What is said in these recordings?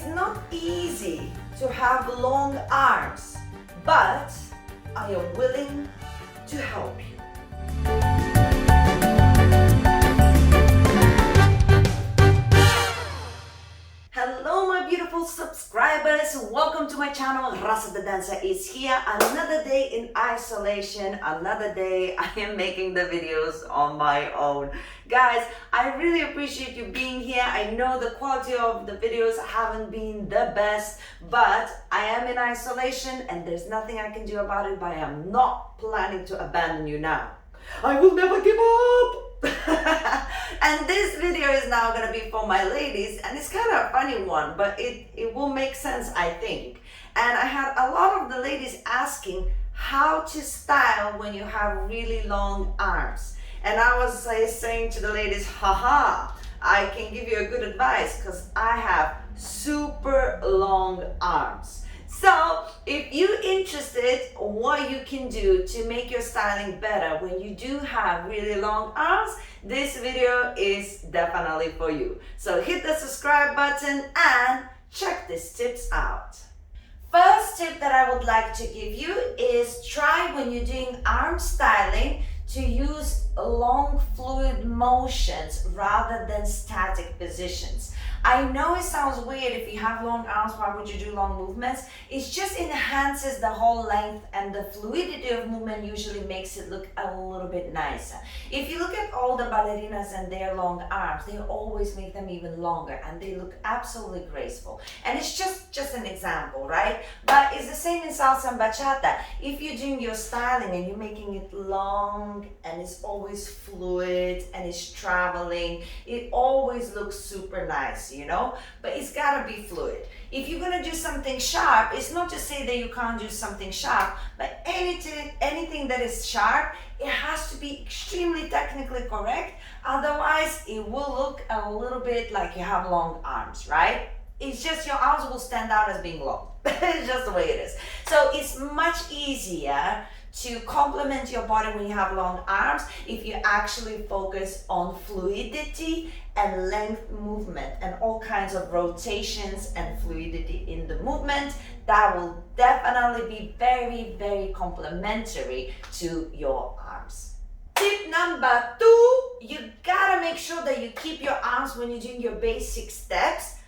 It's not easy to have long arms, but I am willing to help you. Hello my beautiful subscribers, welcome to my channel. Rasa the dancer is here. Another day in isolation, another day I am making the videos on my own. Guys, I really appreciate you being here. I know the quality of the videos haven't been the best, but I am in isolation and there's nothing I can do about it, but I am not planning to abandon you now. I will never give up. And this video is now gonna be for my ladies, and it's kind of a funny one, but it will make sense, I think. And I had a lot of the ladies asking how to style when you have really long arms. And I was saying to the ladies, haha, I can give you a good advice because I have super long arms. So if you're interested what you can do to make your styling better when you do have really long arms, this video is definitely for you. So hit the subscribe button and check these tips out. First tip that I would like to give you is try when you're doing arm styling to use long fluid motions rather than static positions. I know it sounds weird if you have long arms, why would you do long movements? It just enhances the whole length, and the fluidity of movement usually makes it look a little bit nicer. If you look at all the ballerinas and their long arms, they always make them even longer and they look absolutely graceful. And it's just an example, right? But it's the same in salsa and bachata. If you're doing your styling and you're making it long and it's always fluid and it's traveling, it always looks super nice, you know, but it's gotta be fluid. If you're gonna do something sharp, it's not to say that you can't do something sharp, but anything that is sharp, it has to be extremely technically correct. Otherwise, it will look a little bit like you have long arms, right? It's just your arms will stand out as being long. It's just the way it is. So it's much easier to complement your body when you have long arms if you actually focus on fluidity and length movement and all kinds of rotations and fluidity in the movement. That will definitely be very, very complementary to your arms. Tip number 2, you gotta make sure that you keep your arms when you're doing your basic steps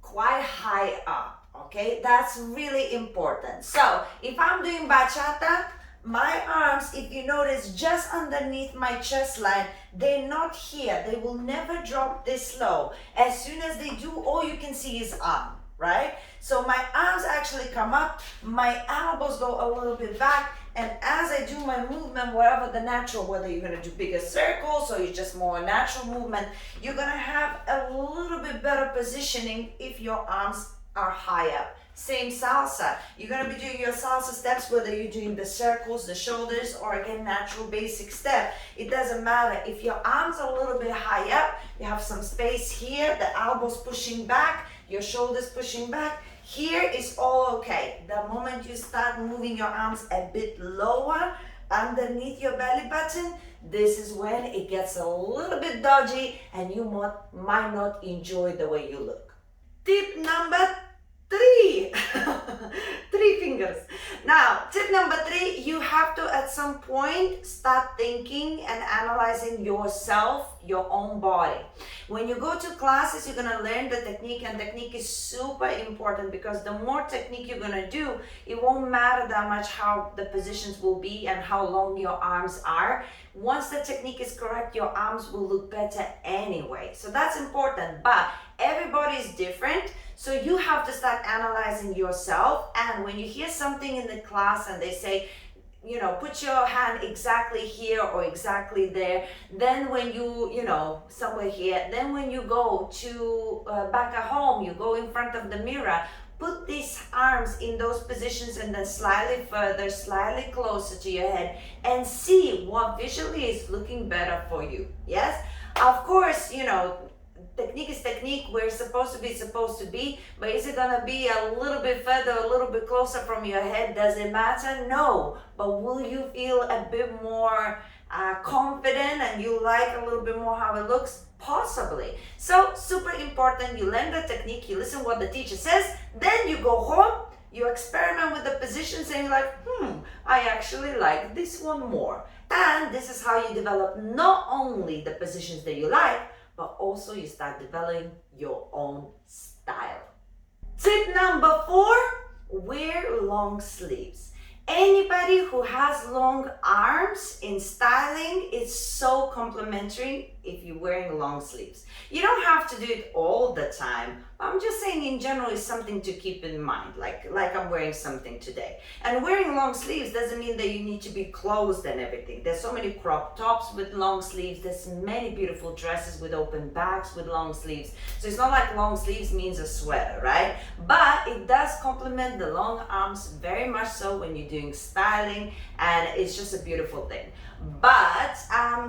quite high up, okay? That's really important. So if I'm doing bachata, my arms, if you notice, just underneath my chest line, they're not here. They will never drop this low. As soon as they do, all you can see is arm, right? So my arms actually come up, my elbows go a little bit back, and as I do my movement, wherever the natural, whether you're gonna do bigger circles or you just more natural movement, you're gonna have a little bit better positioning if your arms are high up. Same salsa. You're going to be doing your salsa steps, whether you're doing the circles, the shoulders, or again, natural basic step. It doesn't matter. If your arms are a little bit high up, you have some space here, the elbows pushing back, your shoulders pushing back. Here is all okay. The moment you start moving your arms a bit lower, underneath your belly button, this is when it gets a little bit dodgy and you might not enjoy the way you look. Tip number 3. 3 fingers. Now, tip number 3, you have to at some point start thinking and analyzing yourself, your own body. When you go to classes, you're gonna learn the technique, and technique is super important because the more technique you're gonna do, it won't matter that much how the positions will be and how long your arms are. Once the technique is correct, your arms will look better anyway. So that's important, but everybody is different. So you have to start analyzing yourself. And when you hear something in the class and they say, you know, put your hand exactly here or exactly there, then when you know, somewhere here, then when you go to back at home, you go in front of the mirror, put these arms in those positions and then slightly further, slightly closer to your head and see what visually is looking better for you. Yes? Of course, you know, technique is technique. Where it's supposed to be, but is it gonna be a little bit further, a little bit closer from your head? Does it matter? No. But will you feel a bit more confident and you like a little bit more how it looks, possibly. So super important, you learn the technique, you listen what the teacher says, then you go home, you experiment with the positions and you're like, I actually like this one more. And this is how you develop not only the positions that you like, but also you start developing your own style. Tip number 4, wear long sleeves. Anybody who has long arms in styling, it's so complimentary if you're wearing long sleeves. You don't have to do it all the time. I'm just saying in general it's something to keep in mind, like I'm wearing something today. And wearing long sleeves doesn't mean that you need to be closed and everything. There's so many crop tops with long sleeves. There's many beautiful dresses with open backs with long sleeves. So it's not like long sleeves means a sweater, right? But it does complement the long arms very much so when you're doing styling, and it's just a beautiful thing. But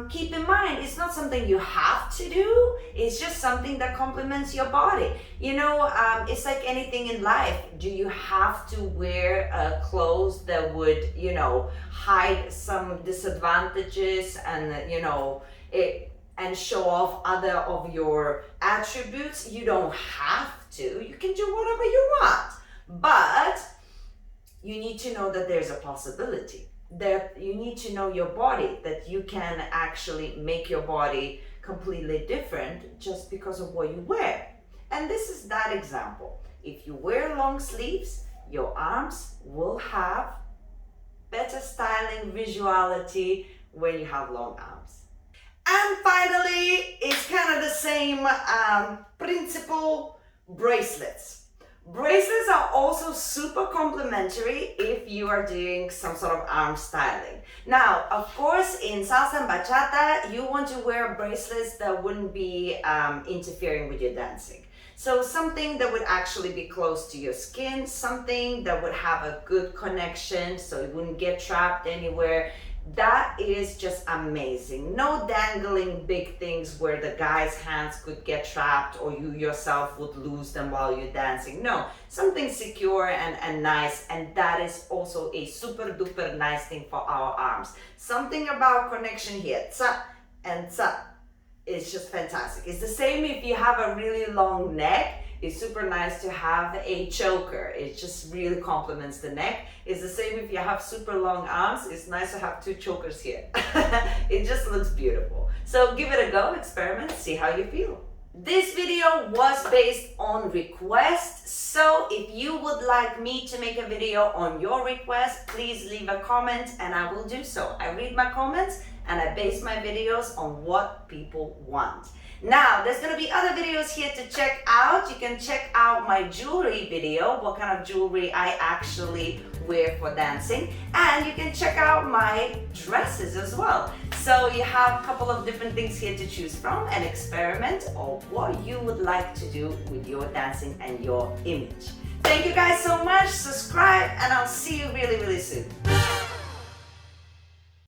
keep in mind, it's not something you have to do. It's just something that complements your body. You know, it's like anything in life. Do you have to wear clothes that would, you know, hide some disadvantages and, you know, and show off other of your attributes? You don't have to. You can do whatever you want. But you need to know that there's a possibility. That you need to know your body, that you can actually make your body completely different just because of what you wear. And this is that example. If you wear long sleeves, your arms will have better styling visuality when you have long arms. And finally, it's kind of the same principle, bracelets. Bracelets are also super complimentary if you are doing some sort of arm styling. Now, of course, in salsa and bachata, you want to wear bracelets that wouldn't be interfering with your dancing. So something that would actually be close to your skin, something that would have a good connection so it wouldn't get trapped anywhere. That is just amazing. No dangling big things where the guy's hands could get trapped or you yourself would lose them while you're dancing. No, something secure and nice, and that is also a super duper nice thing for our arms. Something about connection here, tsa and tsa, is just fantastic. It's the same if you have a really long neck. It's super nice to have a choker. It just really complements the neck. It's the same if you have super long arms. It's nice to have 2 chokers here. It just looks beautiful. So give it a go, experiment, see how you feel. This video was based on request. So if you would like me to make a video on your request, please leave a comment and I will do so. I read my comments and I base my videos on what people want. Now, there's going to be other videos here to check out. You can check out my jewelry video, what kind of jewelry I actually wear for dancing. And you can check out my dresses as well. So you have a couple of different things here to choose from and experiment on what you would like to do with your dancing and your image. Thank you guys so much. Subscribe and I'll see you really, really soon.